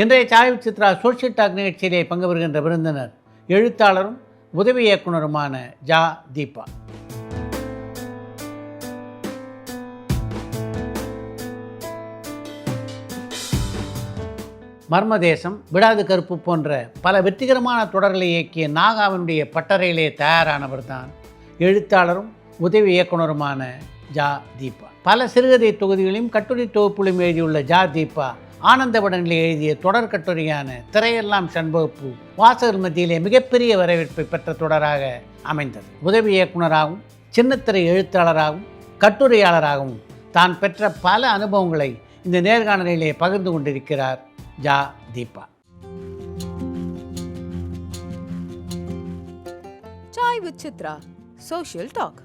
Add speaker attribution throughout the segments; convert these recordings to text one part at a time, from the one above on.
Speaker 1: இன்றைய Sai Chitra social talk நிகழ்ச்சியிலே பங்கு பெறுகின்ற விருந்தினர் எழுத்தாளரும் உதவி இயக்குனருமான ஜா தீபா. மர்மதேசம், விடாது கருப்பு போன்ற பல வெற்றிகரமான தொடர்களை இயக்கிய நாகாவினுடைய பட்டறையிலே தயாரானவர் தான் எழுத்தாளரும் உதவி இயக்குனருமான ஜா தீபா. பல சிறுகதை தொகுதிகளையும் கட்டுரை தொகுப்புகளையும் எழுதியுள்ள ஜா தீபா ஆனந்தவடனில் எழுதிய தொடர் கட்டுரையான திரையெல்லாம் சண்பகப்பூ வாசகர் மத்தியிலே மிகப்பெரிய வரவேற்பை பெற்ற தொடராக அமைந்தது. உதவி இயக்குனராகவும் சின்னத்திரை எழுத்தாளராகவும் கட்டுரையாளராகவும் தான் பெற்ற பல அனுபவங்களை இந்த நேர்காணலிலே பகிர்ந்து கொண்டிருக்கிறார் ஜா Deepa.
Speaker 2: Chai with Chitra social talk.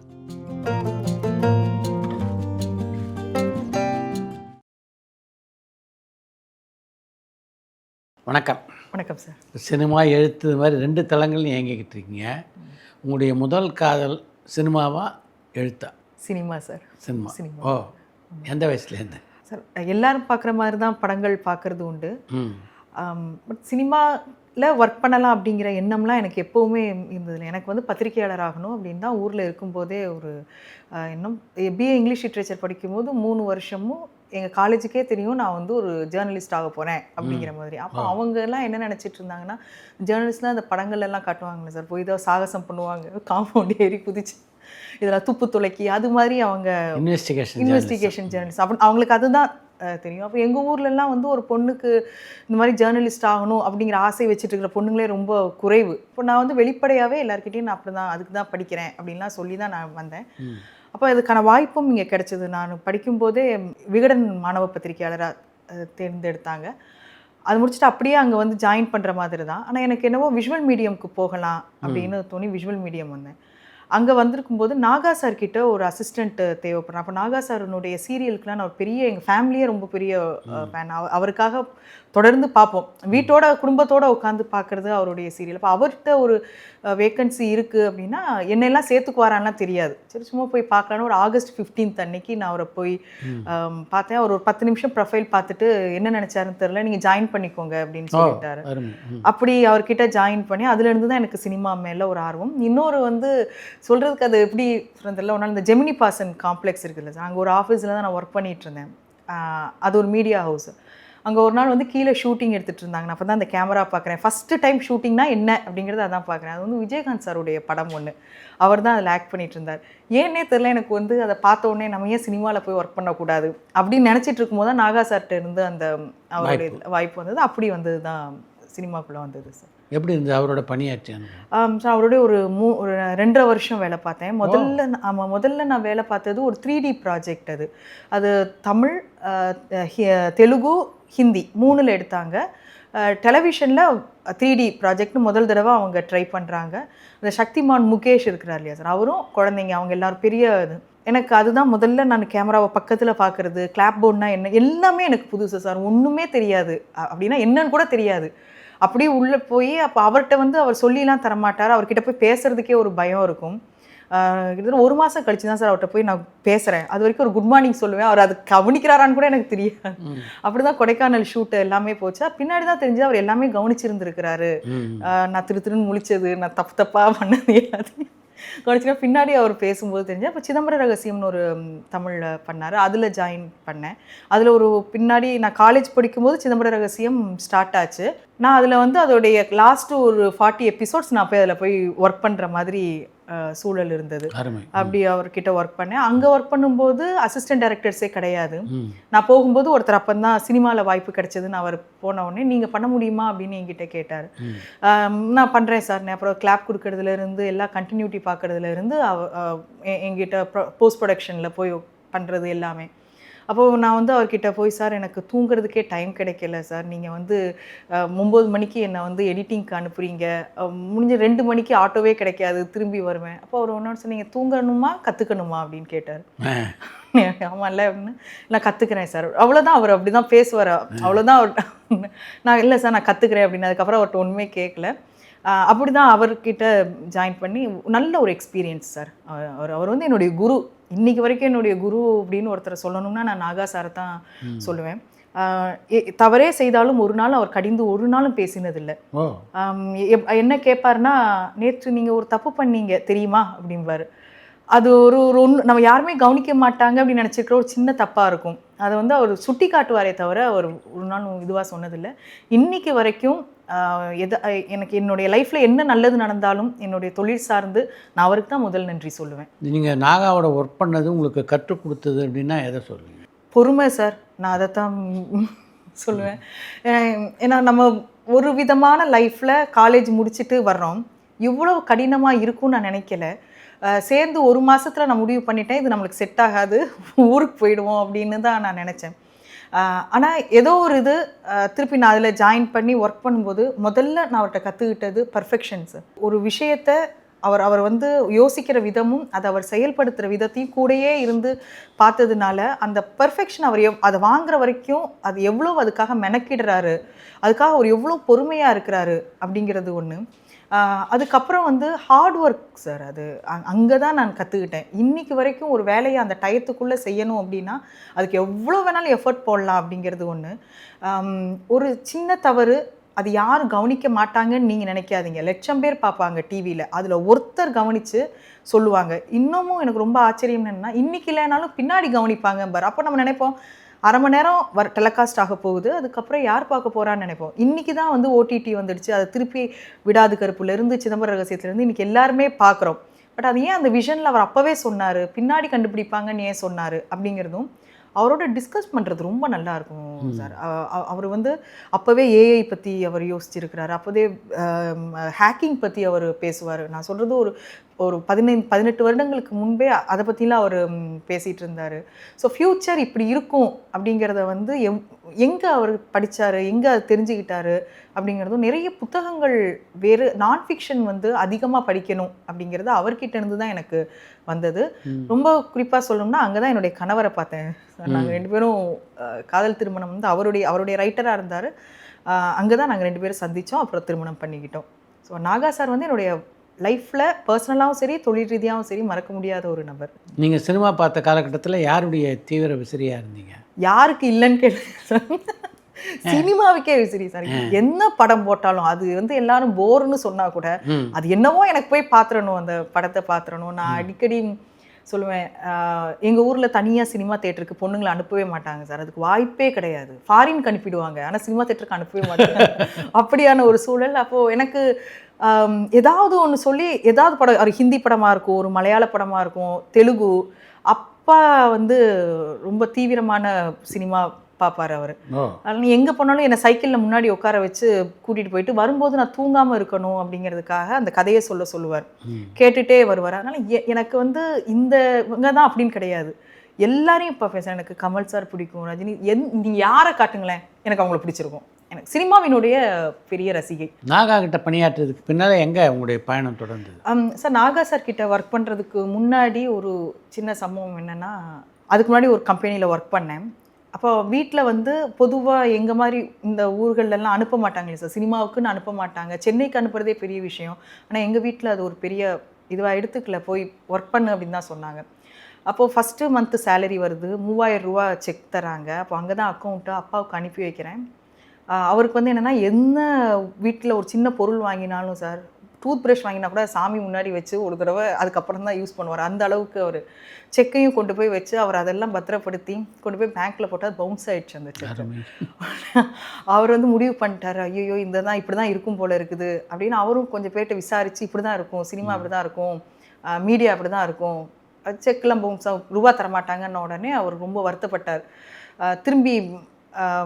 Speaker 1: வணக்கம்.
Speaker 3: வணக்கம் சார்.
Speaker 1: சினிமா எழுத்து மாதிரி 2 தளங்கள்லையும் இயங்கிக்கிட்டு இருக்கீங்க. உங்களுடைய முதல் காதல் சினிமாவா எழுத்தா?
Speaker 3: Cinema sir.
Speaker 1: சினிமா. ஓ, எந்த வயசுலேருந்து
Speaker 3: சார்? எல்லாரும் பார்க்குற மாதிரி தான் படங்கள் பார்க்குறது உண்டு. பட் சினிமாவில் ஒர்க் பண்ணலாம் அப்படிங்கிற எண்ணம்லாம் எனக்கு எப்போவுமே இருந்ததில்லை. எனக்கு வந்து பத்திரிகையாளர் ஆகணும் அப்படின்னு தான் ஊரில் இருக்கும்போதே ஒரு எண்ணம். பிஏ இங்கிலீஷ் லிட்ரேச்சர் படிக்கும்போது 3 வருஷமும் எங்கள் காலேஜுக்கே தெரியும் நான் வந்து ஒரு ஜேர்னலிஸ்ட் ஆக போகிறேன் அப்படிங்கிற மாதிரி. அப்போ அவங்கெல்லாம் என்ன நினச்சிட்டு இருந்தாங்கன்னா, ஜேர்னலிஸ்ட்லாம் அந்த படங்கள்லாம் காட்டுவாங்களே சார், போய் தான் சாகசம் பண்ணுவாங்க, காம்பவுண்ட் ஏறி குதிச்சு இதெல்லாம் துப்பு துளைக்கி, அது மாதிரி அவங்க இன்வெஸ்டிகேஷன் ஜேர்னலிஸ்ட் அப்படி அவங்களுக்கு அதுதான் தெரியும். அப்போ எங்கள் ஊர்லெலாம் வந்து ஒரு பொண்ணுக்கு இந்த மாதிரி ஜேர்னலிஸ்ட் ஆகணும் அப்படிங்கிற ஆசை வச்சுட்டு இருக்கிற பொண்ணுங்களே ரொம்ப குறைவு. இப்போ நான் வந்து வெளிப்படையாகவே எல்லாருக்கிட்டையும் நான் அப்படி தான் அதுக்கு தான் படிக்கிறேன் அப்படின்லாம் சொல்லி தான் நான் வந்தேன். அப்போ அதுக்கான வாய்ப்பும் இங்கே கிடச்சிது. நான் படிக்கும்போதே விகடன் மாணவ பத்திரிகையாளராக தேர்ந்தெடுத்தாங்க. அது முடிச்சுட்டு அப்படியே அங்கே வந்து ஜாயின் பண்ணுற மாதிரி தான். ஆனால் எனக்கு என்னவோ விஷுவல் மீடியம்க்கு போகலாம் அப்படின்னு தோணி விஷுவல் மீடியம் வந்தேன். அங்கே வந்திருக்கும்போது நாகா சார்கிட்ட ஒரு அசிஸ்டண்ட்டு தேவைப்படுறேன். அப்போ நாகா சாருனுடைய சீரியலுக்குலாம் நான் ஒரு பெரிய, எங்கள் ஃபேமிலியே ரொம்ப பெரிய ஃபேன். அவருக்காக தொடர்ந்து பார்ப்போம், வீட்டோட குடும்பத்தோடு உட்காந்து பார்க்குறது அவருடைய சீரியல். அப்போ அவர்கிட்ட ஒரு வேக்கன்சி இருக்குது அப்படின்னா என்னெல்லாம் சேர்த்துக்குவாரான்லாம் தெரியாது. சரி, சும்மா போய் பார்க்கலான்னு ஒரு ஆகஸ்ட் 15 அன்னைக்கு நான் அவரை போய் பார்த்தேன். அவர் ஒரு 10 நிமிஷம் ப்ரொஃபைல் பார்த்துட்டு என்ன நினச்சாருன்னு தெரில, நீங்கள் ஜாயின் பண்ணிக்கோங்க அப்படின்னு சொல்லிட்டாரு. அப்படி அவர்கிட்ட ஜாயின் பண்ணி அதுலேருந்து தான் எனக்கு சினிமா மேலே ஒரு ஆர்வம். இன்னொரு வந்து சொல்கிறதுக்கு அது எப்படி சொல்கிறதில்ல, ஒரு நாள் இந்த ஜெமினி பாசன் காம்ப்ளெக்ஸ் இருக்குல்ல சார், அங்கே ஒரு ஆஃபீஸில் தான் நான் ஒர்க் பண்ணிகிட்டு இருந்தேன். அது ஒரு மீடியா ஹவுஸ். அங்கே ஒரு நாள் வந்து கீழே ஷூட்டிங் எடுத்துகிட்டு இருந்தாங்க. நான் அப்போ தான் அந்த கேமரா பார்க்குறேன். ஃபஸ்ட்டு டைம் ஷூட்டிங்னா என்ன அப்படிங்கிறது அதான் பார்க்குறேன். அது வந்து விஜயகாந்த் சாருடைய படம் ஒன்று, அவர் தான் அதில் ஆக்ட் பண்ணிகிட்டு இருந்தார். ஏன்னே தெரில, எனக்கு வந்து அதை பார்த்த உடனே நம்ம ஏன் சினிமாவில் போய் ஒர்க் பண்ணக்கூடாது அப்படின்னு நினச்சிட்டு இருக்கும்போது தான் நாகா சார்கிட்ட இருந்து அந்த அவருடைய வாய்ப்பு வந்தது. அப்படி வந்தது தான் சினிமாக்குள்ளே வந்தது சார்.
Speaker 1: எப்படி இருந்தது அவரோட பணியாற்றி?
Speaker 3: சார் அவருடைய ஒரு 2.5 வருஷம் வேலை பார்த்தேன். முதல்ல நான் வேலை பார்த்தது ஒரு 3D ப்ராஜெக்ட். அது தமிழ், தெலுங்கு, ஹிந்தி 3ல் எடுத்தாங்க. டெலிவிஷனில் 3D ப்ராஜெக்ட்னு முதல் தடவை அவங்க ட்ரை பண்ணுறாங்க. அந்த சக்திமான் முகேஷ் இருக்கிறார் இல்லையா சார், அவரும் குழந்தைங்க அவங்க எல்லோரும் பெரிய இது. எனக்கு அதுதான் முதல்ல நான் கேமராவை பக்கத்தில் பார்க்குறது, கிளாப் போர்ட்னா என்ன எல்லாமே எனக்கு புதுசு சார். ஒன்றுமே தெரியாது, அப்படின்னா என்னன்னு கூட தெரியாது. அப்படியே உள்ளே போய் அப்போ அவர்கிட்ட வந்து அவர் சொல்லிலாம் தரமாட்டார். அவர்கிட்ட போய் பேசுகிறதுக்கே ஒரு பயம் இருக்கும். கிட்டத்தட்ட 1 மாதம் கழிச்சு தான் சார் அவர்கிட்ட போய் நான் பேசுகிறேன். அது வரைக்கும் ஒரு குட் மார்னிங் சொல்லுவேன், அவர் அது கவனிக்கிறாரான்னு கூட எனக்கு தெரியாது. அப்படி தான் கொடைக்கானல் ஷூட்டு எல்லாமே போச்சு. பின்னாடி தான் தெரிஞ்சு அவர் எல்லாமே கவனிச்சிருந்துருக்கிறாரு. நான் திருன்னு முழிச்சது, நான் தப்பாக பண்ணது எல்லாத்தையும் கவனிச்சுன்னா பின்னாடி அவர் பேசும்போது தெரிஞ்சு. அப்போ சிதம்பர ரகசியம்னு ஒரு தமிழில் பண்ணார், அதில் ஜாயின் பண்ணேன். அதில் ஒரு பின்னாடி நான் காலேஜ் படிக்கும்போது சிதம்பர ரகசியம் ஸ்டார்ட் ஆச்சு. நான் அதில் வந்து அதோடைய லாஸ்ட்டு ஒரு 40 எபிசோட்ஸ் நான் போய் அதில் போய் ஒர்க் பண்ணுற மாதிரி சூழல் இருந்தது. அப்படி அவர்கிட்ட ஒர்க் பண்ணேன். அங்கே ஒர்க் பண்ணும்போது அசிஸ்டன்ட் டைரக்டர்ஸே கிடையாது. நான் போகும்போது ஒருத்தர் அப்போ தான் சினிமாவில் வாய்ப்பு கிடைச்சதுன்னு அவர் போன உடனே நீங்கள் பண்ண முடியுமா அப்படின்னு என்கிட்ட கேட்டார். நான் பண்ணுறேன் சார். அப்புறம் கிளாப் கொடுக்கறதுலேருந்து எல்லா கண்டினியூட்டி பார்க்குறதுலேருந்து என்கிட்ட போஸ்ட் ப்ரொடக்ஷனில் போய் பண்ணுறது எல்லாமே. அப்போது நான் வந்து அவர்கிட்ட போய், சார் எனக்கு தூங்குறதுக்கே டைம் கிடைக்கல சார், நீங்கள் வந்து 9 மணிக்கு என்னை வந்து எடிட்டிங்க்கு அனுப்புகிறீங்க, முடிஞ்ச 2 மணிக்கு ஆட்டோவே கிடைக்காது, திரும்பி வருவேன். அப்போ அவர் ஒன்று சொன்னீங்க, தூங்கணுமா கற்றுக்கணுமா அப்படின்னு கேட்டார். ஆமாம் இல்லை அப்படின்னு, நான் கற்றுக்குறேன் சார், அவ்வளோதான். அவர் அப்படி தான் பேசுவார், அவ்வளோதான். அவர் நான் இல்லை சார் நான் கற்றுக்குறேன் அப்படின்னு. அதுக்கப்புறம் அவர்கிட்ட ஒன்றுமே கேட்கல. அப்படி தான் அவர்கிட்ட ஜாயின் பண்ணி நல்ல ஒரு எக்ஸ்பீரியன்ஸ் சார். அவர் வந்து என்னுடைய குரு, இன்றைக்கி வரைக்கும் என்னுடைய குரு அப்படின்னு ஒருத்தரை சொல்லணும்னா நான் நாகா சாரை தான் சொல்லுவேன். தவறே செய்தாலும் ஒரு நாள் அவர் கடிந்து ஒரு நாளும் பேசினதில்லை.
Speaker 1: ஓ
Speaker 3: என்ன கேட்பாருன்னா, நேற்று நீங்கள் ஒரு தப்பு பண்ணீங்க தெரியுமா அப்படிம்பாரு. அது ஒரு ஒன்று நம்ம யாருமே கவனிக்க மாட்டாங்க அப்படின்னு நினச்சிருக்கிற ஒரு சின்ன தப்பாக இருக்கும். அதை வந்து அவர் சுட்டி காட்டுவாரே தவிர அவர் ஒரு நாள் இதுவாக சொன்னதில்லை. இன்னைக்கு வரைக்கும் எனக்கு என்னுடைய லைஃப்பில் என்ன நல்லது நடந்தாலும் என்னுடைய தொழில் சார்ந்து நான் அவருக்கு தான் முதல் நன்றி சொல்லுவேன்.
Speaker 1: நீங்கள் நாகாவோட ஒர்க் பண்ணது உங்களுக்கு கற்றுக் கொடுத்தது அப்படின்னா எதை சொல்லுவீங்க?
Speaker 3: பொறுமை சார், நான் அதைத்தான் சொல்லுவேன். ஏன்னா நம்ம ஒரு விதமான லைஃப்பில் காலேஜ் முடிச்சுட்டு வர்றோம், இவ்வளோ கடினமாக இருக்கும்னு நான் நினைக்கல. சேர்ந்து ஒரு மாதத்தில் நான் முடிவு பண்ணிட்டேன் இது நம்மளுக்கு செட் ஆகாது, ஊருக்கு போயிடுவோம் அப்படின்னு தான் நான் நினச்சேன். ஆனால் ஏதோ ஒரு இது திருப்பி நான் அதில் ஜாயின் பண்ணி ஒர்க் பண்ணும்போது முதல்ல நான் அவர்கிட்ட கற்றுக்கிட்டது பர்ஃபெக்ஷன்ஸு. ஒரு விஷயத்தை அவர் வந்து யோசிக்கிற விதமும் அதை அவர் செயல்படுத்துகிற விதத்தையும் கூடயே இருந்து பார்த்ததுனால அந்த பர்ஃபெக்ஷன் அவர் அதை வாங்குற வரைக்கும் அது எவ்வளோ அதுக்காக மெனக்கிடுறாரு, அதுக்காக அவர் எவ்வளோ பொறுமையாக இருக்கிறாரு அப்படிங்கிறது ஒன்று. அதுக்கப்புறம் வந்து ஹார்ட் ஒர்க் சார், அது அங்கே தான் நான் கற்றுக்கிட்டேன். இன்றைக்கி வரைக்கும் ஒரு வேலையை அந்த டயத்துக்குள்ளே செய்யணும் அப்படின்னா அதுக்கு எவ்வளோ வேணாலும் எஃபர்ட் போடலாம் அப்படிங்கிறது ஒன்று. ஒரு சின்ன தவறு அது யாரும் கவனிக்க மாட்டாங்கன்னு நீங்கள் நினைக்காதீங்க. லட்சம் பேர் பார்ப்பாங்க டிவியில், அதில் ஒருத்தர் கவனித்து சொல்லுவாங்க. இன்னமும் எனக்கு ரொம்ப ஆச்சரியம் என்னென்னா, இன்றைக்கி இல்லைனாலும் பின்னாடி கவனிப்பாங்க பார். அப்போ நம்ம நினைப்போம் அரை மணி நேரம் டெலிகாஸ்ட் ஆக போகுது, அதுக்கப்புறம் யார் பார்க்க போகிறான்னு நினைப்போம். இன்றைக்கி தான் வந்து ஓடிடி வந்துடுச்சு, அதை திருப்பி விடாது கருப்புலேருந்து சிதம்பர ரகசியத்துலேருந்து இன்றைக்கி எல்லாருமே பார்க்குறோம். பட் அது ஏன் அந்த விஷனில் அவர் அப்போவே சொன்னார், பின்னாடி கண்டுபிடிப்பாங்கன்னு ஏன் சொன்னார் அப்படிங்கிறதும் அவரோட டிஸ்கஸ் பண்ணுறது ரொம்ப நல்லா இருக்கும் சார். அவர் வந்து அப்போவே ஏஐ பற்றி அவர் யோசிச்சிருக்கிறாரு, அப்போதே ஹேக்கிங் பற்றி அவர் பேசுவார். நான் சொல்கிறது ஒரு 18 வருடங்களுக்கு முன்பே அதை பற்றிலாம் அவர் பேசிகிட்டு இருந்தார். ஸோ ஃப்யூச்சர் இப்படி இருக்கும் அப்படிங்கிறத வந்து எங்கே அவர் படித்தார், எங்கே அதை தெரிஞ்சுக்கிட்டாரு அப்படிங்கிறதும், நிறைய புத்தகங்கள் வேறு நான் ஃபிக்ஷன் வந்து அதிகமாக படிக்கணும் அப்படிங்கிறது அவர்கிட்ட இருந்து தான் எனக்கு வந்தது. ரொம்ப குறிப்பாக சொல்லணும்னா அங்கே தான் என்னுடைய கணவரை பார்த்தேன். நாங்கள் 2 பேரும் காதல் திருமணம் வந்து அவருடைய ரைட்டராக இருந்தார். அங்கே தான் நாங்கள் 2 பேரும் சந்தித்தோம், அப்புறம் திருமணம் பண்ணிக்கிட்டோம். ஸோ நாகா சார் வந்து என்னுடைய லைஃப்பில் பர்சனலாகவும் சரி தொழில் ரீதியாகவும் சரி மறக்க முடியாத ஒரு நபர்.
Speaker 1: நீங்கள் சினிமா பார்த்த காலகட்டத்தில் யாருடைய தீவிர விசிறியாக இருந்தீங்க?
Speaker 3: யாருக்கு இல்லைன்னு கேட்டு சினிமாவுக்கே விசிறி சார். என்ன படம் போட்டாலும் அது வந்து எல்லாரும் போர்னு சொன்னா கூட அது என்னவோ எனக்கு போய் பார்த்துடணும், அந்த படத்தை பார்த்துடணும். நான் அடிக்கடி சொல்லுவேன், எங்கள் ஊரில் தனியாக சினிமா தேட்டருக்கு பொண்ணுங்களை அனுப்பவே மாட்டாங்க சார், அதுக்கு வாய்ப்பே கிடையாது. ஃபாரினுக்கு அனுப்பிடுவாங்க, ஆனால் சினிமா தேட்டருக்கு அனுப்பவே மாட்டாங்க. அப்படியான ஒரு சூழல். அப்போது எனக்கு ஏதாவது ஒன்று சொல்லி ஏதாவது படம், ஒரு ஹிந்தி படமாக இருக்கும், ஒரு மலையாள படமாக இருக்கும், தெலுங்கு, அப்பா வந்து ரொம்ப தீவிரமான சினிமா பார்ப்பார் அவர். அதனால் எங்கே போனாலும் என்னை சைக்கிளில் முன்னாடி உட்கார வச்சு கூட்டிகிட்டு போயிட்டு வரும்போது நான் தூங்காமல் இருக்கணும் அப்படிங்கிறதுக்காக அந்த கதையை சொல்லுவார், கேட்டுகிட்டே வருவார். அதனால் எனக்கு வந்து இவங்க தான் அப்படின்னு கிடையாது, எல்லாரையும் பார்ப்பேன் சார். எனக்கு கமல் சார் பிடிக்கும், ரஜினி, நீங்கள் யாரை காட்டுங்களேன் எனக்கு அவங்கள பிடிச்சிருக்கும். எனக்கு சினிமாவினுடைய பெரிய ரசிகை.
Speaker 1: நாகா கிட்ட பணியாற்றுறதுக்கு பின்னால் எங்கே உங்களுடைய பயணம் தொடர்ந்தது?
Speaker 3: சார் நாகா சார் கிட்ட ஒர்க் பண்ணுறதுக்கு முன்னாடி ஒரு சின்ன சம்பவம் என்னென்னா, அதுக்கு முன்னாடி ஒரு கம்பெனியில் ஒர்க் பண்ணேன். அப்போ வீட்டில் வந்து பொதுவாக எங்கள் மாதிரி இந்த ஊர்களெல்லாம் அனுப்ப மாட்டாங்களே சார், சினிமாவுக்குன்னு அனுப்ப மாட்டாங்க. சென்னைக்கு அனுப்புறதே பெரிய விஷயம், ஆனால் எங்கள் வீட்டில் அது ஒரு பெரிய இதுவாக எடுத்துக்கல, போய் ஒர்க் பண்ணு அப்படின்னு தான் சொன்னாங்க. அப்போது ஃபஸ்ட்டு மந்த்து சேலரி வருது, 3000 ரூபா செக் தராங்க. அப்போ அங்கே தான் அக்கௌண்ட்டு அப்பாவுக்கு அனுப்பி வைக்கிறேன். அவருக்கு வந்து என்னென்னா, என்ன வீட்டில் ஒரு சின்ன பொருள் வாங்கினாலும் சார், டூத் ப்ரஷ் வாங்கினா கூட சாமி முன்னாடி வச்சு ஒரு தடவை அதுக்கப்புறம் தான் யூஸ் பண்ணுவார். அந்த அளவுக்கு அவர் செக்கையும் கொண்டு போய் வச்சு அவர் அதெல்லாம் பத்திரப்படுத்தி கொண்டு போய் பேங்க்கில் போட்டால் பவுன்ஸ் ஆகிடுச்சு அந்த செக். அவர் வந்து முடிவு பண்ணிட்டார், ஐயோ இந்த தான் இப்படி தான் இருக்கும் போல் இருக்குது அப்படின்னு. அவரும் கொஞ்சம் பேர்ட்ட விசாரித்து இப்படி தான் இருக்கும், சினிமா அப்படி தான் இருக்கும், மீடியா அப்படி தான் இருக்கும், செக்கெலாம் பவுன்ஸாக ரூபா தரமாட்டாங்கன்ன உடனே அவர் ரொம்ப வருத்தப்பட்டார். திரும்பி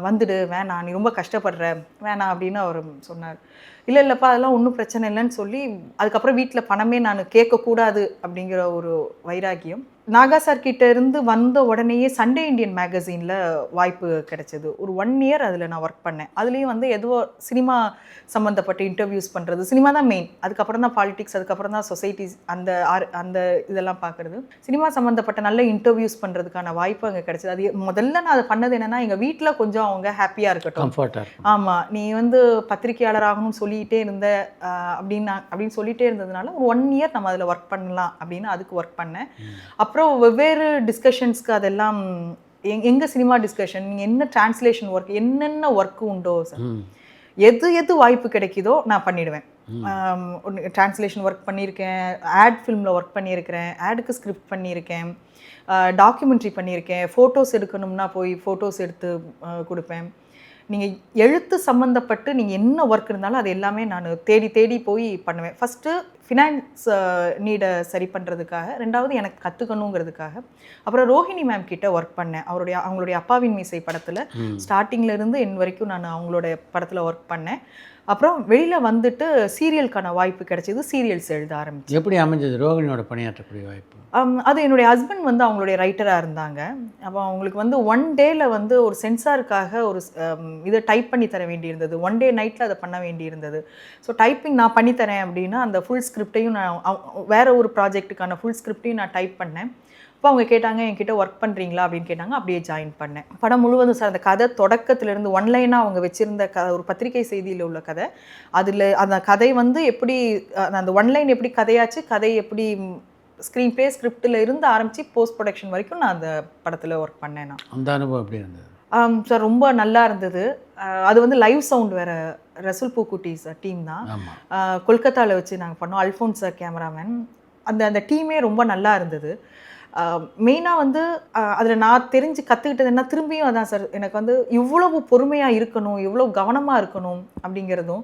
Speaker 3: வந்துடு, வேணாம் நீ ரொம்ப கஷ்டப்படுற, வேணாம் அப்படின்னு அவர் சொன்னார். இல்லைப்பா அதெல்லாம் ஒன்றும் பிரச்சனை இல்லைன்னு சொல்லி அதுக்கப்புறம் வீட்டில் பணமே நான் கேட்கக்கூடாது அப்படிங்கிற ஒரு வைராக்கியம். நாகா சார் கிட்ட இருந்து வந்த உடனேயே சண்டே இண்டியன் மேகசீனில் வாய்ப்பு கிடைச்சது. ஒரு 1 இயர் அதில் நான் ஒர்க் பண்ணேன். அதுலேயும் வந்து எதுவோ சினிமா சம்மந்தப்பட்ட இன்டர்வியூஸ் பண்ணுறது, சினிமா தான் மெயின், அதுக்கப்புறம் தான் பாலிடிக்ஸ், அதுக்கப்புறம் தான் சொசைட்டிஸ், அந்த இதெல்லாம் பார்க்குறது. சினிமா சம்மந்தப்பட்ட நல்ல இன்டர்வியூஸ் பண்ணுறதுக்கான வாய்ப்பு அங்கே கிடைச்சது. அது முதல்ல நான் அதை பண்ணது என்னென்னா, எங்கள் வீட்டில் கொஞ்சம் அவங்க ஹாப்பியாக இருக்கட்டும், ஆமாம் நீ வந்து பத்திரிகையாளர் ஆகணும்னு சொல்லிகிட்டே இருந்த அப்படின்னு சொல்லிகிட்டே இருந்ததுனால ஒரு 1 இயர் நம்ம அதில் ஒர்க் பண்ணலாம் அப்படின்னு அதுக்கு ஒர்க் பண்ணேன். அப்புறம் வெவ்வேறு டிஸ்கஷன்ஸ்க்கு அதெல்லாம் எங்கள் சினிமா டிஸ்கஷன், நீங்கள் என்ன டிரான்ஸ்லேஷன் ஒர்க், என்னென்ன ஒர்க்கு உண்டோ சார், எது வாய்ப்பு கிடைக்குதோ நான் பண்ணிடுவேன். டிரான்ஸ்லேஷன் ஒர்க் பண்ணியிருக்கேன், ஆட் ஃபிலிமில் ஒர்க் பண்ணியிருக்கிறேன், ஆடுக்கு ஸ்கிரிப்ட் பண்ணியிருக்கேன், டாக்குமெண்ட்ரி பண்ணியிருக்கேன், ஃபோட்டோஸ் எடுக்கணும்னா போய் ஃபோட்டோஸ் எடுத்து கொடுப்பேன். நீங்கள் எழுத்து சம்மந்தப்பட்டு நீங்கள் என்ன ஒர்க் இருந்தாலும் அது எல்லாமே நான் தேடி போய் பண்ணுவேன். ஃபஸ்ட்டு ஃபினான்ஸ் நீடை சரி பண்ணுறதுக்காக, ரெண்டாவது எனக்கு கற்றுக்கணுங்கிறதுக்காக. அப்புறம் ரோஹிணி மேம் கிட்ட ஒர்க் பண்ணேன். அவங்களுடைய அப்பாவின் மீசை படத்தில் ஸ்டார்டிங்லேருந்து என் வரைக்கும் நான் அவங்களோட படத்தில் ஒர்க் பண்ணேன். அப்புறம் வெளியில் வந்துட்டு சீரியலுக்கான வாய்ப்பு கிடைச்சிது, சீரியல்ஸ் எழுத ஆரம்பிச்சு.
Speaker 1: எப்படி அமைஞ்சது ரோகிணியோட பணியாற்றக்கூடிய வாய்ப்பு?
Speaker 3: அது என்னுடைய ஹஸ்பண்ட் வந்து அவங்களுடைய ரைட்டராக இருந்தாங்க. அப்போ அவங்களுக்கு வந்து ஒன் டேயில் வந்து ஒரு சென்சாருக்காக ஒரு இதை டைப் பண்ணி தர வேண்டியிருந்தது. ஒன் டே நைட்டில் அதை பண்ண வேண்டியிருந்தது. ஸோ டைப்பிங் நான் பண்ணித்தரேன் அப்படின்னா அந்த ஃபுல் ஸ்கிரிப்டையும் நான் வேறு ஒரு ப்ராஜெக்ட்டுக்கான ஃபுல் ஸ்கிரிப்டையும் நான் டைப் பண்ணேன். அப்போ அவங்க கேட்டாங்க, என்கிட்ட ஒர்க் பண்ணுறீங்களா அப்படின்னு கேட்டாங்க. அப்படியே ஜாயின் பண்ணேன். படம் முழுவதும் சார் அந்த கதை தொடக்கத்திலேருந்து ஒன்லைனாக அவங்க வச்சுருந்த ஒரு பத்திரிகை செய்தியில் உள்ள கதை. அதில் அந்த கதை வந்து எப்படி அந்த ஒன்லைன் எப்படி கதையாச்சு, கதை எப்படி ஸ்க்ரீன் ப்ளே ஸ்கிரிப்டில் இருந்து ஆரம்பித்து போஸ்ட் ப்ரொடக்ஷன் வரைக்கும் நான் அந்த படத்தில் ஒர்க் பண்ணேன். நான்
Speaker 1: அந்த அனுபவம் எப்படி இருந்தது?
Speaker 3: சார் ரொம்ப நல்லா இருந்தது. அது வந்து லைவ் சவுண்ட் வேறு, ரசூல் பூக்குட்டி சார் டீம் தான். கொல்கத்தாவில் வச்சு நாங்கள் பண்ணோம். Alphonse sir cameraman. அந்த டீமே ரொம்ப நல்லா இருந்தது. மெயினாக வந்து அதில் நான் கற்றுக்கிட்டது என்ன, திரும்பியும் அதான் சார், எனக்கு வந்து இவ்வளவு பொறுமையாக இருக்கணும், இவ்வளோ கவனமாக இருக்கணும் அப்படிங்கிறதும்.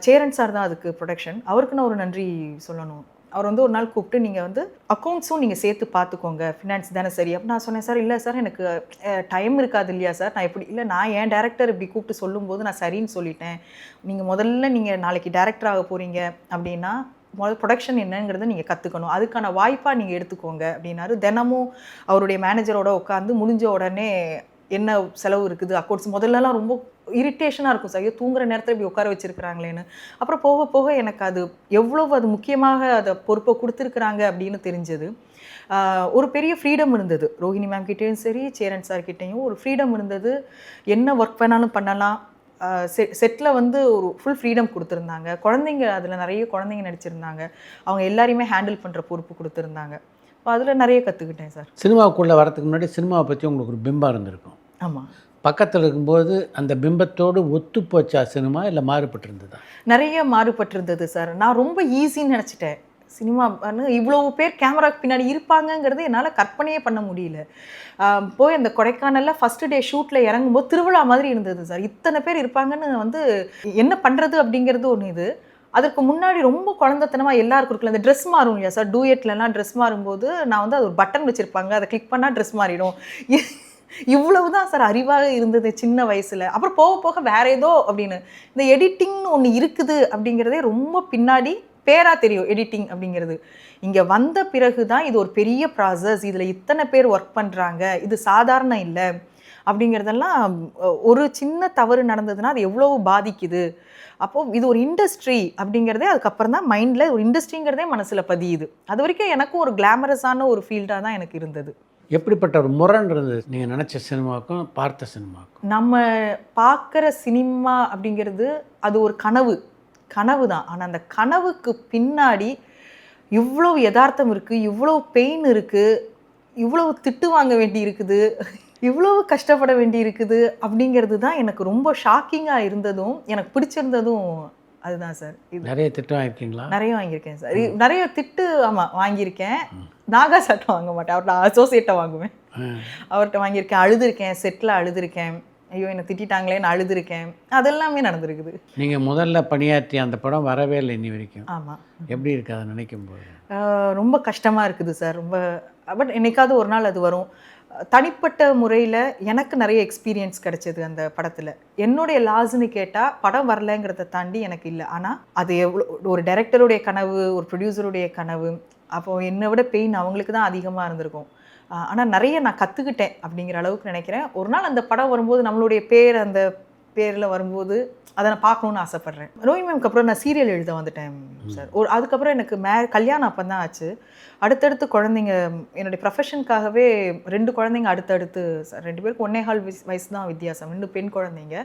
Speaker 3: சேரன் சார் தான் அதுக்கு ப்ரொடக்ஷன். அவருக்கு நான் ஒரு நன்றி சொல்லணும். அவர் வந்து ஒரு நாள் கூப்பிட்டு, நீங்கள் வந்து அக்கௌண்ட்ஸும் நீங்கள் சேர்த்து பார்த்துக்கோங்க, ஃபினான்ஸ் தானே சரி அப்படி. நான் சொன்னேன், சார் இல்லை சார் எனக்கு டைம் இருக்காது இல்லையா சார், நான் எப்படி இல்லை, நான் என் டேரக்டர் இப்படி கூப்பிட்டு சொல்லும்போது நான் சரின்னு சொல்லிட்டேன். நீங்கள் நாளைக்கு டேரக்டர் ஆக போகிறீங்க அப்படின்னா ப்ரொடக்ஷன் என்னங்கிறத நீங்கள் கற்றுக்கணும், அதுக்கான வாய்ப்பாக நீங்கள் எடுத்துக்கோங்க அப்படின்னாரு. தினமும் அவருடைய மேனேஜரோட உட்காந்து முடிஞ்ச உடனே என்ன செலவு இருக்குது அக்கௌண்ட்ஸ், முதல்லலாம் ரொம்ப இரிட்டேஷனாக இருக்கும் சார், தூங்குற நேரத்தில் இப்படி உட்கார வச்சுருக்கிறாங்களேன்னு. அப்புறம் போக போக எனக்கு அது எவ்வளவு அது முக்கியமாக அதை பொறுப்பை கொடுத்துருக்குறாங்க அப்படின்னு தெரிஞ்சது. ஒரு பெரிய ஃப்ரீடம் இருந்தது. ரோஹிணி மேம் கிட்டேயும் சரி, சேரன் சார் கிட்டேயும் ஒரு ஃப்ரீடம் இருந்தது. என்ன ஒர்க் வேணாலும் பண்ணலாம். செட்டில் வந்து ஒரு ஃபுல் ஃப்ரீடம் கொடுத்துருந்தாங்க. குழந்தைங்க, அதில் நிறைய குழந்தைங்க நடிச்சிருந்தாங்க. அவங்க எல்லாரையுமே ஹேண்டில் பண்ணுற பொறுப்பு கொடுத்துருந்தாங்க. இப்போ அதில் நிறைய கற்றுக்கிட்டேன் சார்.
Speaker 1: சினிமாவுக்குள்ளே வரதுக்கு முன்னாடி சினிமாவை பற்றி உங்களுக்கு ஒரு பிம்பம் இருந்திருக்கும்.
Speaker 3: ஆமாம்.
Speaker 1: பக்கத்தில் இருக்கும்போது அந்த பிம்பத்தோடு ஒத்து போச்சா சினிமா, இல்லை மாறுபட்டிருந்ததா?
Speaker 3: நிறைய மாறுபட்டிருந்தது சார். நான் ரொம்ப ஈஸின்னு நினச்சிட்டேன். சினிமா இவ்வளோ பேர் கேமராக்கு பின்னாடி இருப்பாங்கங்கிறது என்னால் கற்பனையே பண்ண முடியல. போய் அந்த கொடைக்கானலில் ஃபஸ்ட்டு டே ஷூட்டில் இறங்கும்போது திருவிழா மாதிரி இருந்தது சார். இத்தனை பேர் இருப்பாங்கன்னு வந்து என்ன பண்ணுறது அப்படிங்கிறது ஒன்று. இது அதற்கு முன்னாடி ரொம்ப குழந்தைத்தனமாக எல்லாருக்கும் இருக்குல்ல, அந்த ட்ரெஸ் மாறும் இல்லையா சார், டூயட்லலாம் ட்ரெஸ் மாறும்போது நான் வந்து அது ஒரு பட்டன் வச்சுருப்பாங்க, அதை கிளிக் பண்ணால் ட்ரெஸ் மாறிடும். இவ்வளவு தான் சார் அறிவாக இருந்தது சின்ன வயசில். அப்புறம் போக போக வேற ஏதோ அப்படின்னு இந்த எடிட்டிங்னு ஒன்று இருக்குது அப்படிங்கிறதே ரொம்ப பின்னாடி பேராக தெரியும். எடிட்டிங் அப்படிங்கிறது இங்கே வந்த பிறகு தான் இது ஒரு பெரிய ப்ராசஸ், இதில் இத்தனை பேர் ஒர்க் பண்ணுறாங்க, இது சாதாரண இல்லை அப்படிங்கிறதெல்லாம். ஒரு சின்ன தவறு நடந்ததுன்னா அது எவ்வளோ பாதிக்குது. அப்போது இது ஒரு இண்டஸ்ட்ரி அப்படிங்கிறதே அதுக்கப்புறம் தான் மைண்டில் ஒரு இண்டஸ்ட்ரிங்கிறதே மனசில் பதியுது. அது வரைக்கும் எனக்கும் ஒரு கிளாமரஸான ஒரு ஃபீல்டாக தான் எனக்கு இருந்தது.
Speaker 1: எப்படிப்பட்ட ஒரு முரண் இருந்தது நீங்கள் நினச்ச சினிமாவுக்கும் பார்த்த சினிமாவுக்கும்?
Speaker 3: நம்ம பார்க்குற சினிமா அப்படிங்கிறது அது ஒரு கனவு தான். ஆனால் அந்த கனவுக்கு பின்னாடி இவ்வளோ யதார்த்தம் இருக்குது, இவ்வளோ பெயின் இருக்குது, இவ்வளோ திட்டு வாங்க வேண்டி இருக்குது, இவ்வளோ கஷ்டப்பட வேண்டி இருக்குது அப்படிங்கிறது தான் எனக்கு ரொம்ப ஷாக்கிங்காக இருந்ததும் எனக்கு பிடிச்சிருந்ததும் அதுதான் சார். இது
Speaker 1: நிறைய திட்டம் வாங்கியிருக்கீங்களா?
Speaker 3: நிறைய வாங்கியிருக்கேன் சார். நிறைய திட்டு ஆமாம் வாங்கியிருக்கேன். நாகா சட்டம் வாங்க மாட்டேன், அவர்கிட்ட அசோசியேட்டை வாங்குவேன். அவர்கிட்ட வாங்கியிருக்கேன், அழுதுருக்கேன், செட்டில் அழுதுருக்கேன், ஐயோ என்னை திட்டாங்களேன்னு அழுதுருக்கேன். அதெல்லாமே நடந்திருக்குது.
Speaker 1: நீங்கள் முதல்ல பணியாற்றி அந்த படம் வரவே இல்லை இன்னி வரைக்கும்.
Speaker 3: ஆமாம்.
Speaker 1: எப்படி இருக்குது அதை நினைக்கும் போது?
Speaker 3: ரொம்ப கஷ்டமாக இருக்குது சார். ரொம்ப பட் என்னைக்காவது ஒரு நாள் அது வரும். தனிப்பட்ட முறையில் எனக்கு நிறைய எக்ஸ்பீரியன்ஸ் கிடைச்சது அந்த படத்தில். என்னுடைய லாஸ்ன்னு கேட்டால் படம் வரலைங்கிறத தாண்டி எனக்கு இல்லை. ஆனால் அது எவ்வளோ ஒரு டைரக்டருடைய கனவு, ஒரு ப்ரொடியூசருடைய கனவு. அப்போது என்னை விட பெயின் அவங்களுக்கு தான் அதிகமாக இருந்திருக்கும். ஆனால் நிறைய நான் கற்றுக்கிட்டேன் அப்படிங்கிற அளவுக்கு நினைக்கிறேன். ஒரு நாள் அந்த படம் வரும்போது நம்மளுடைய பேர் அந்த பேரில் வரும்போது அதை நான் பார்க்கணுன்னு ஆசைப்பட்றேன். ரோஹிணி மேம்க்கு அப்புறம் நான் சீரியல் எழுத வந்துட்டேன் சார். அதுக்கப்புறம் எனக்கு கல்யாணம் அப்போ தான் ஆச்சு. அடுத்தடுத்து குழந்தைங்க, என்னுடைய ப்ரொஃபஷனுக்காகவே 2 குழந்தைங்க அடுத்தடுத்து சார். 2 பேருக்கு 1.25 வயசு தான் வித்தியாசம், 2 பெண் குழந்தைங்க.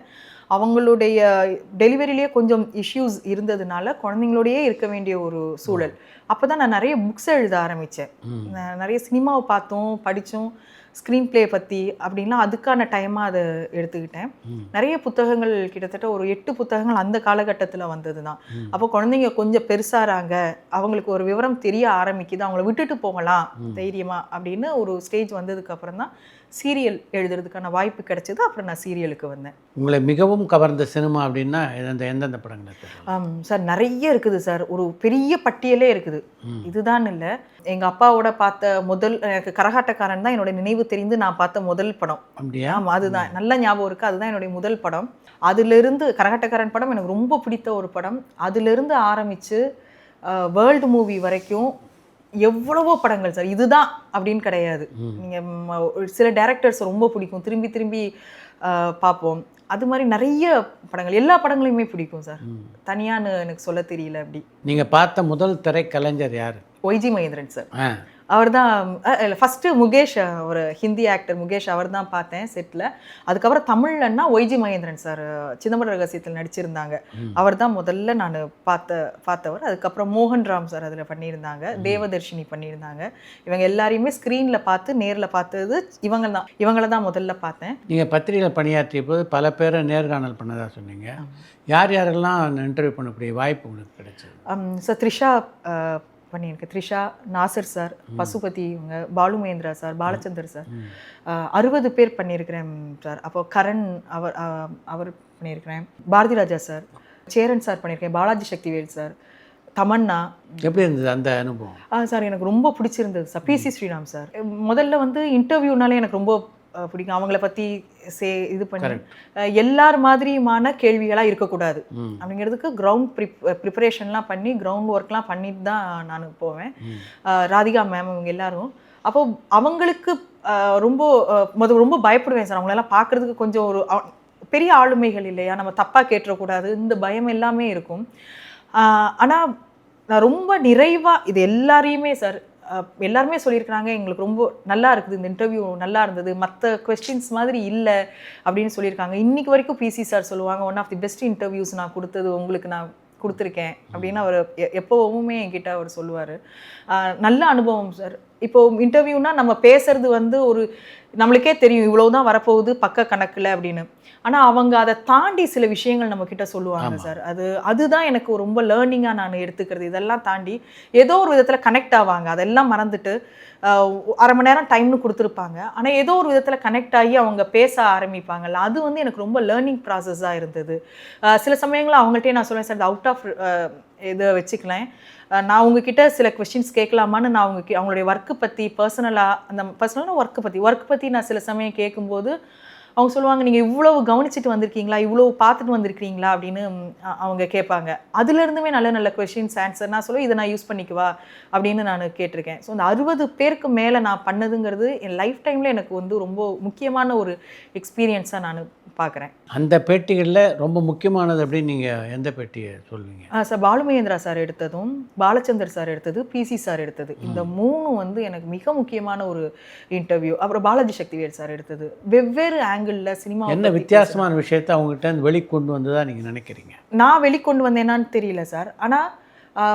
Speaker 3: அவங்களுடைய டெலிவரியிலேயே கொஞ்சம் இஷ்யூஸ் இருந்ததுனால குழந்தைங்களோடையே இருக்க வேண்டிய ஒரு சூழல். அப்போ தான் நான் நிறைய புக்ஸ் எழுத ஆரம்பித்தேன். நிறைய சினிமாவை பார்த்தோம், படித்தோம், ஸ்க்ரீன் ப்ளே பற்றி அப்படின்லாம் அதுக்கான டைமாக அதை எடுத்துக்கிட்டேன். நிறைய புத்தகங்கள், கிட்டத்தட்ட ஒரு 8 புத்தகங்கள் அந்த காலகட்டத்தில் வந்தது தான். அப்போ குழந்தைங்க கொஞ்சம் பெருசாகிறாங்க, அவங்களுக்கு ஒரு விவரம் தெரிய ஆரம்பிக்குது, அவங்கள விட்டுட்டு போகலாம் தைரியமாக அப்படின்னு ஒரு ஸ்டேஜ் வந்ததுக்கப்புறம் தான் சீரியல் எழுதுறதுக்கான வாய்ப்பு கிடைச்சது. அப்புறம் நான் சீரியலுக்கு வந்தேன்.
Speaker 1: உங்களை மிகவும் கவர்ந்த சினிமா அப்படின்னா எந்தெந்த படங்கள்?
Speaker 3: சார் நிறைய இருக்குது சார், ஒரு பெரிய பட்டியலே இருக்குது. இதுதான் இல்லை, எங்கள் அப்பாவோட பார்த்த முதல், எனக்கு கரகாட்டக்காரன் தான் என்னோட நினைவு தெரிந்து நான் பார்த்த முதல் படம்.
Speaker 1: அப்படியா?
Speaker 3: ஆமாம், அதுதான் நல்ல ஞாபகம் இருக்குது. அதுதான் என்னுடைய முதல் படம். அதிலிருந்து கரகாட்டக்காரன் படம் எனக்கு ரொம்ப பிடித்த ஒரு படம். அதிலிருந்து ஆரம்பித்து வேர்ல்டு மூவி வரைக்கும் எவ்வளவோ படங்கள் சார். இதுதான் அப்படின்னு கிடையாது. நீங்கள் சில டைரக்டர்ஸ் ரொம்ப பிடிக்கும், திரும்பி திரும்பி பார்ப்போம். அது மாதிரி நிறைய படங்கள், எல்லா படங்களையுமே பிடிக்கும் சார். தனியான்னு எனக்கு சொல்ல தெரியல. அப்படி
Speaker 1: நீங்கள் பார்த்த முதல் திரைக்கலைஞர் யார்?
Speaker 3: YG Mahendran sir. அவர் தான் ஃபஸ்ட்டு. முகேஷ், ஒரு ஹிந்தி ஆக்டர் முகேஷ், அவர் தான் பார்த்தேன் செட்டில். அதுக்கப்புறம் தமிழ்லன்னா ஒய்ஜி மகேந்திரன் சார் சிதம்பர ரகசியத்தில் நடிச்சிருந்தாங்க. அவர் தான் முதல்ல நான் பார்த்தவர். அதுக்கப்புறம் மோகன்ராம் சார் அதில் பண்ணியிருந்தாங்க, தேவதர்ஷினி பண்ணியிருந்தாங்க. இவங்க எல்லாரையுமே ஸ்க்ரீனில் பார்த்து நேரில் பார்த்தது இவங்களை தான் முதல்ல பார்த்தேன்.
Speaker 1: நீங்கள் பத்திரிகையில் பணியாற்றிய போது பல பேரை நேர்காணல் பண்ணதாக சொன்னீங்க. யார் யாரெல்லாம் இன்டர்வியூ பண்ணக்கூடிய வாய்ப்பு உங்களுக்கு கிடைச்சது?
Speaker 3: சார் த்ரிஷா பண்ணியிருக்கேன். த்ரிஷா, நாசர் சார், பசுபதி, இவங்க பாலு மகேந்திரா சார், பாலச்சந்தர் சார், 60 பேர் பண்ணியிருக்கிறேன் சார். அப்போ கரண் அவர் பண்ணியிருக்கிறேன், பாரதி ராஜா சார், சேரன் சார் பண்ணியிருக்கேன், பாலாஜி சக்திவேல் சார், தமன்னா.
Speaker 1: எப்படி இருந்தது அந்த அனுபவம்?
Speaker 3: சார் எனக்கு ரொம்ப பிடிச்சிருந்தது சார். PC Sriram sir. முதல்ல வந்து இன்டர்வியூனாலே எனக்கு ரொம்ப பிடிக்கும். அவங்கள பற்றி இது பண்ணி எல்லார் மாதிரியுமான கேள்விகளாக இருக்கக்கூடாது அப்படிங்கிறதுக்கு கிரவுண்ட் ப்ரிப்பரேஷன்லாம் பண்ணி, கிரவுண்ட் ஒர்க்லாம் பண்ணிட்டு தான் நான் போவேன். ராதிகா மேம் இவங்க எல்லாரும். அப்போ அவங்களுக்கு ரொம்ப பயப்படுவேன் சார். அவங்களெல்லாம் பார்க்குறதுக்கு கொஞ்சம் ஒரு பெரிய ஆளுமைகள் இல்லையா, நம்ம தப்பாக கேட்டுறக்கூடாது, இந்த பயம் எல்லாமே இருக்கும். ஆனால் நான் ரொம்ப நிறைவாக இது எல்லாரையுமே சார் எல்லாருமே சொல்லியிருக்கிறாங்க, எங்களுக்கு ரொம்ப நல்லா இருக்குது, இந்த இன்டர்வியூ நல்லா இருந்தது, மற்ற கொஸ்டின்ஸ் மாதிரி இல்லை அப்படின்னு சொல்லியிருக்காங்க. இன்றைக்கி வரைக்கும் பிசி சார் சொல்லுவாங்க, one of the best interviews நான் கொடுத்தது உங்களுக்கு நான் கொடுத்துருக்கேன் அப்படின்னு அவர் எப்போவுமே என்கிட்ட அவர் சொல்லுவார். நல்ல அனுபவம் சார். இப்போது இன்டர்வியூனா நம்ம பேசுறது வந்து ஒரு நம்மளுக்கே தெரியும் இவ்வளோ தான் வரப்போகுது பக்க கணக்கில் அப்படின்னு. ஆனால் அவங்க அதை தாண்டி சில விஷயங்கள் நம்மக்கிட்ட சொல்லுவாங்க சார். அதுதான் எனக்கு ரொம்ப லேர்னிங்காக நான் எடுத்துக்கிறது. இதெல்லாம் தாண்டி ஏதோ ஒரு விதத்தில் கனெக்ட் ஆவாங்க. அதெல்லாம் மறந்துட்டு அரை மணி நேரம் டைம்னு கொடுத்துருப்பாங்க, ஆனால் ஏதோ ஒரு விதத்தில் கனெக்ட் ஆகி அவங்க பேச ஆரம்பிப்பாங்கல்ல, அது வந்து எனக்கு ரொம்ப லேர்னிங் ப்ராசஸாக இருந்தது. சில சமயங்களில் அவங்கள்ட்டே நான் சொல்லுவேன் சார், அவுட் ஆஃப் இதை வச்சுக்கலாம், நான் உங்ககிட்ட சில கொஸ்டின்ஸ் கேட்கலாமான்னு நான் அவங்களுடைய ஒர்க்கு பற்றி பர்சனலாக ஒர்க்கு பற்றி நான் சில சமயம் கேட்கும்போது அவங்க சொல்லுவாங்க, நீங்கள் இவ்வளவு கவனிச்சுட்டு வந்திருக்கீங்களா, இவ்வளோ பார்த்துட்டு வந்திருக்கிறீங்களா அப்படின்னு அவங்க கேட்பாங்க. அதுலேருந்துமே நல்ல நல்ல கொஸ்டின்ஸ் ஆன்சர் நான் சொல்லுவேன், இதை நான் யூஸ் பண்ணிக்குவா அப்படின்னு நான் கேட்டிருக்கேன். ஸோ அந்த 60 பேருக்கு மேலே நான் பண்ணதுங்கிறது என் லைஃப் டைமில் எனக்கு வந்து ரொம்ப முக்கியமான ஒரு எக்ஸ்பீரியன்ஸாக நான் பார்க்குறேன்.
Speaker 1: அந்த பேட்டிகளில் ரொம்ப முக்கியமானது அப்படின்னு நீங்கள் எந்த பேட்டியை சொல்லுவீங்க?
Speaker 3: சார் பாலு மகேந்திரா சார் எடுத்ததும், பாலச்சந்தர் சார் எடுத்தது, பிசி சார் எடுத்தது, இந்த 3 வந்து எனக்கு மிக முக்கியமான ஒரு இன்டர்வியூ. அப்புறம் பாலாஜி சக்திவேல் சார் எடுத்தது. வெவ்வேறு ஆங்கிளில் சினிமா
Speaker 1: என்ன வித்தியாசமான விஷயத்தை அவங்ககிட்ட வெளிக்கொண்டு வந்ததா நீங்கள் நினைக்கிறீங்க?
Speaker 3: நான் வெளிக்கொண்டு வந்தேனான்னு தெரியல சார். ஆனால்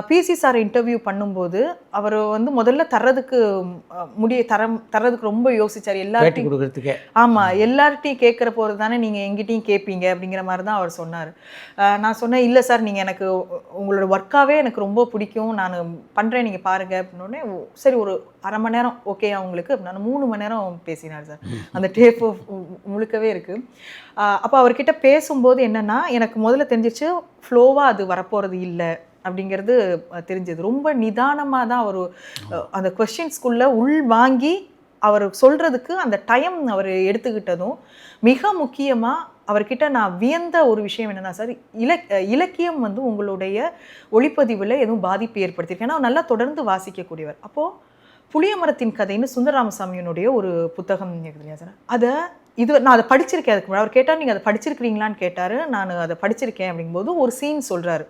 Speaker 3: பிசி சார் இன்டர்வியூ பண்ணும்போது அவர் வந்து முதல்ல தர்றதுக்கு ரொம்ப யோசிச்சார். எல்லார்ட்டையும்
Speaker 1: கொடுக்குறதுக்கே.
Speaker 3: ஆமாம், எல்லார்ட்டையும் கேட்குற போகிறது தானே நீங்கள் எங்கிட்டையும் கேட்பீங்க அப்படிங்கிற மாதிரி தான் அவர் சொன்னார். நான் சொன்னேன், இல்லை சார், நீங்கள் எனக்கு உங்களோட ஒர்க்காகவே எனக்கு ரொம்ப பிடிக்கும், நான் பண்ணுறேன், நீங்கள் பாருங்கள் அப்படின்னோடனே சரி ஒரு அரை மணி நேரம் ஓகே அவங்களுக்கு நான் 3 மணி நேரம் பேசினார் சார். அந்த டேப்பு முழுக்கவே இருக்குது. அப்போ அவர்கிட்ட பேசும்போது என்னென்னா எனக்கு முதல்ல தெரிஞ்சிச்சு ஃப்ளோவாக அது வரப்போகிறது இல்லை அப்படிங்கிறது தெரிஞ்சது. ரொம்ப நிதானமாக தான் அவர் அந்த கொஸ்டின்ஸ்குள்ளே உள் வாங்கி அவர் சொல்கிறதுக்கு அந்த டைம் அவர் எடுத்துக்கிட்டதும், மிக முக்கியமாக அவர்கிட்ட நான் வியந்த ஒரு விஷயம் என்னென்னா சார், இலக்கியம் வந்து உங்களுடைய ஒளிப்பதிவில் எதுவும் பாதிப்பு ஏற்படுத்தியிருக்கு. ஏன்னா நல்லா தொடர்ந்து வாசிக்கக்கூடியவர். அப்போது புளியமரத்தின் கதைன்னு சுந்தரராமசாமியினுடைய ஒரு புத்தகம் இருக்குது இல்லையா சார், நான் அதை படிச்சிருக்கேன். அதுக்கு முன்னாடி அவர் கேட்டார், நீங்கள் அதை படிச்சிருக்கிறீங்களான்னு கேட்டார். நான் அதை படிச்சிருக்கேன் அப்படிங்கும்போது ஒரு சீன் சொல்கிறாரு.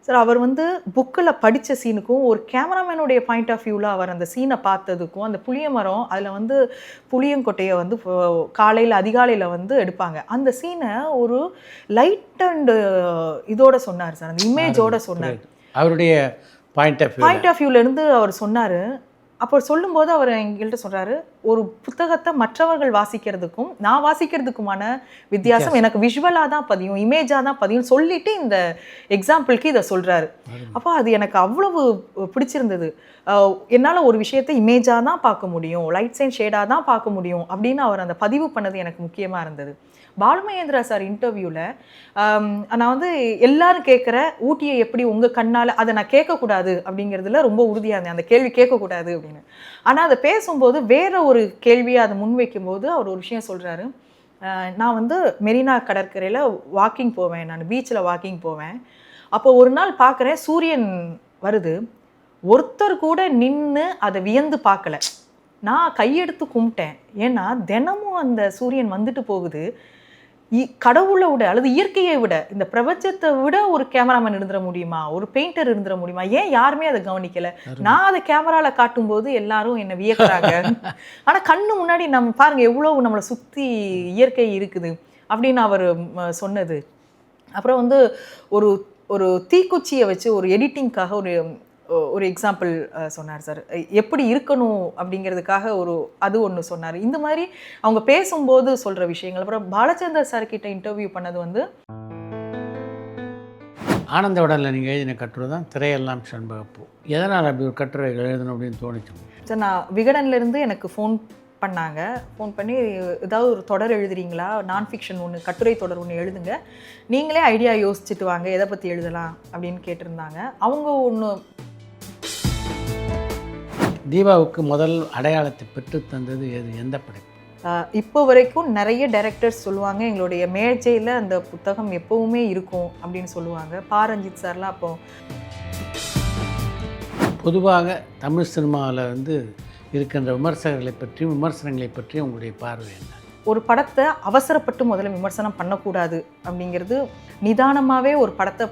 Speaker 3: சார் அவர் வந்து புக்கில் படித்த சீனுக்கும் ஒரு கேமராமேனுடைய பாயிண்ட் ஆஃப் வியூவில் அவர் அந்த சீனை பார்த்ததுக்கும், அந்த புளிய மரம் அதில் வந்து புளியங்கொட்டையை வந்து காலையில் அதிகாலையில் வந்து எடுப்பாங்க. அந்த சீனை ஒரு லைட் அண்டு இதோட சொன்னார் சார், அந்த இமேஜோட சொன்னார்.
Speaker 1: அவருடைய பாயிண்ட்
Speaker 3: ஆஃப் வியூலேருந்து அவர் சொன்னார். அப்போ சொல்லும்போது அவர் எங்கள்கிட்ட சொல்கிறாரு, ஒரு புத்தகத்தை மற்றவர்கள் வாசிக்கிறதுக்கும் நான் வாசிக்கிறதுக்குமான வித்தியாசம் எனக்கு விஷுவலாக தான் பதியும், இமேஜாக தான் பதியும் சொல்லிட்டு இந்த எக்ஸாம்பிளுக்கு இதை சொல்கிறாரு. அப்போ அது எனக்கு அவ்வளவு பிடிச்சிருந்தது. என்னால் ஒரு விஷயத்தை இமேஜாக தான் பார்க்க முடியும், லைட்ஸ் அண்ட் ஷேடாக தான் பார்க்க முடியும் அப்படின்னு அவர் அந்த பதிவு பண்ணது எனக்கு முக்கியமாக இருந்தது. பாலுமகேந்திரா சார் இன்டர்வியூவில் நான் வந்து எல்லாரும் கேட்குற ஊட்டியை எப்படி உங்கள் கண்ணால், அதை நான் கேட்கக்கூடாது அப்படிங்கிறதுல ரொம்ப உறுதியாக இருந்தேன், அந்த கேள்வி கேட்கக்கூடாது அப்படின்னு. ஆனால் அதை பேசும்போது வேற ஒரு கேள்வியை அதை முன்வைக்கும்போது அவர் ஒரு விஷயம் சொல்கிறாரு. நான் வந்து மெரினா கடற்கரையில் வாக்கிங் போவேன், நான் பீச்சில் வாக்கிங் போவேன். அப்போ ஒரு நாள் பார்க்குறேன் சூரியன் வருது, ஒருத்தர் கூட நின்று அதை வியந்து பார்க்கல. நான் கையெடுத்து கும்பிட்டேன். ஏன்னா தினமும் அந்த சூரியன் வந்துட்டு போகுது. கடவுளை விட அல்லது இயற்கையை விட இந்த பிரபஞ்சத்தை விட ஒரு கேமராமேன் இருந்துட முடியுமா, ஒரு பெயிண்டர் இருந்துட முடியுமா, ஏன் யாருமே அதை கவனிக்கல? நான் அதை கேமராவில் காட்டும்போது எல்லாரும் என்னை வியக்கிறாங்க. ஆனால் கண்ணு முன்னாடி நம்ம பாருங்க எவ்வளோ நம்மளை சுற்றி இயற்கை இருக்குது அப்படின்னு அவர் சொன்னது. அப்புறம் வந்து ஒரு ஒரு தீக்குச்சியை வச்சு ஒரு எடிட்டிங்காக ஒரு எக்ஸாம்பிள் சொன்னார் சார், எப்படி இருக்கணும் அப்படிங்கிறதுக்காக அது ஒன்று சொன்னார். இந்த மாதிரி அவங்க பேசும்போது சொல்கிற விஷயங்கள். அப்புறம் பாலச்சந்தர் சார் கிட்ட இன்டர்வியூ பண்ணது வந்து
Speaker 1: ஆனந்த விடலில் நீங்கள் எழுதின கட்டுரை தான் திரையெல்லாம் செண்பகப்பூ. எதனால் அப்படி ஒரு கட்டுரை எழுதணும் அப்படின்னு தோணிச்சு
Speaker 3: சார்? நான் விகடன்லேருந்து எனக்கு ஃபோன் பண்ணாங்க. ஃபோன் பண்ணி ஏதாவது ஒரு தொடர் எழுதுறீங்களா, நான் ஃபிக்ஷன் ஒன்று, கட்டுரை தொடர் ஒன்று எழுதுங்க, நீங்களே ஐடியா யோசிச்சுட்டு வாங்க, எதை பற்றி எழுதலாம் அப்படின்னு கேட்டிருந்தாங்க. அவங்க ஒன்று
Speaker 1: தீபாவுக்கு முதல் அடையாளத்தை பெற்று தந்தது எந்த படைப்பு?
Speaker 3: இப்போ வரைக்கும் நிறைய டைரக்டர்ஸ் சொல்லுவாங்க எங்களுடைய மேஜையில் அந்த புத்தகம் எப்போவுமே இருக்கும் அப்படின்னு சொல்லுவாங்க. ரஞ்சித் சார்லாம் அப்போ
Speaker 1: பொதுவாக தமிழ் சினிமாவில் வந்து இருக்கின்ற விமர்சனங்களை பற்றி உங்களுடைய பார்வை என்ன?
Speaker 3: ஒரு படத்தை அவசரப்பட்டு முதல்ல விமர்சனம் பண்ணக்கூடாது அப்படிங்கிறது, நிதானமாகவே ஒரு படத்தை